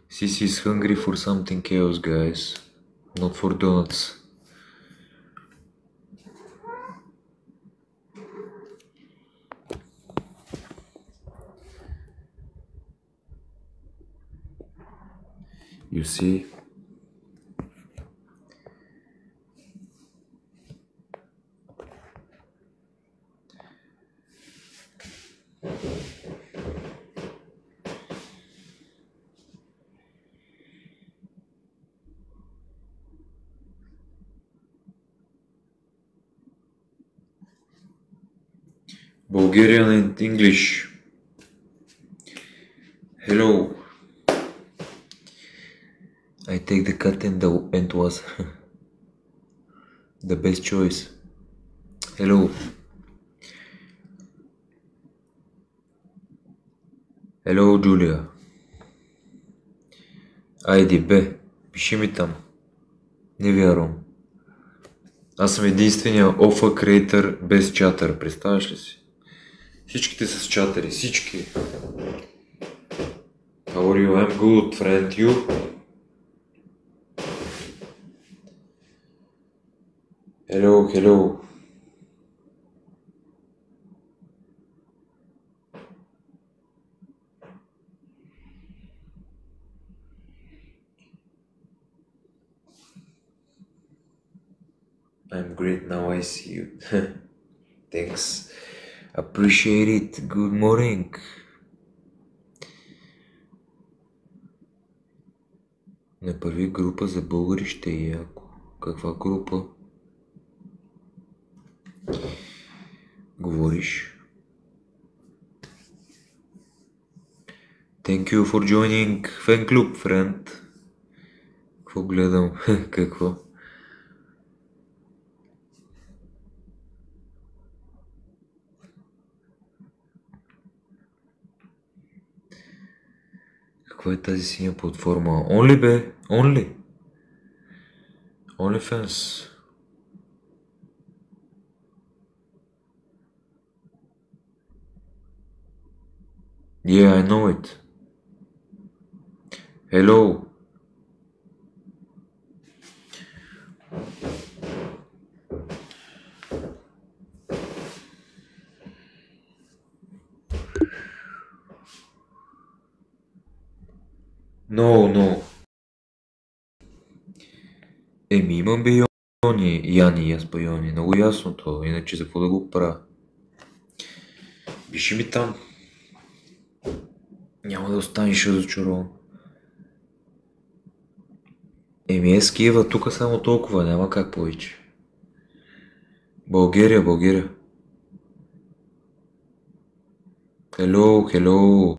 Sisi is hungry for something else, guys. Not for donuts. You see? Bulgarian and English. Hello. I take the cat and was the best choice. Hello. Hello, Julia. Айде, бе. Пиши ми там. Не вярвам. Аз съм единствения OFA creator без чатър. Представяш ли си? Всичките са с чатъри. Всички. How are you? I'm good, friend. You? Hello, hello. I'm great now, I see you. Thanks. Appreciate it. Good morning. Направи група за българи, ще е яко. Каква група? Говориш? Thank you for joining fan club, friend. Какво гледам? Какво? Каква е тази синя платформа? Only, бе? Only? OnlyFans? Yeah, I know it. Hello. No. Еми, имам Йони, Яни и аз па Йони. Много ясно то, иначе за какво да го правя? Пиши ми там. Няма да останеш разочарован. Еми е с Киева, тук само толкова, няма как повече. България. Hello.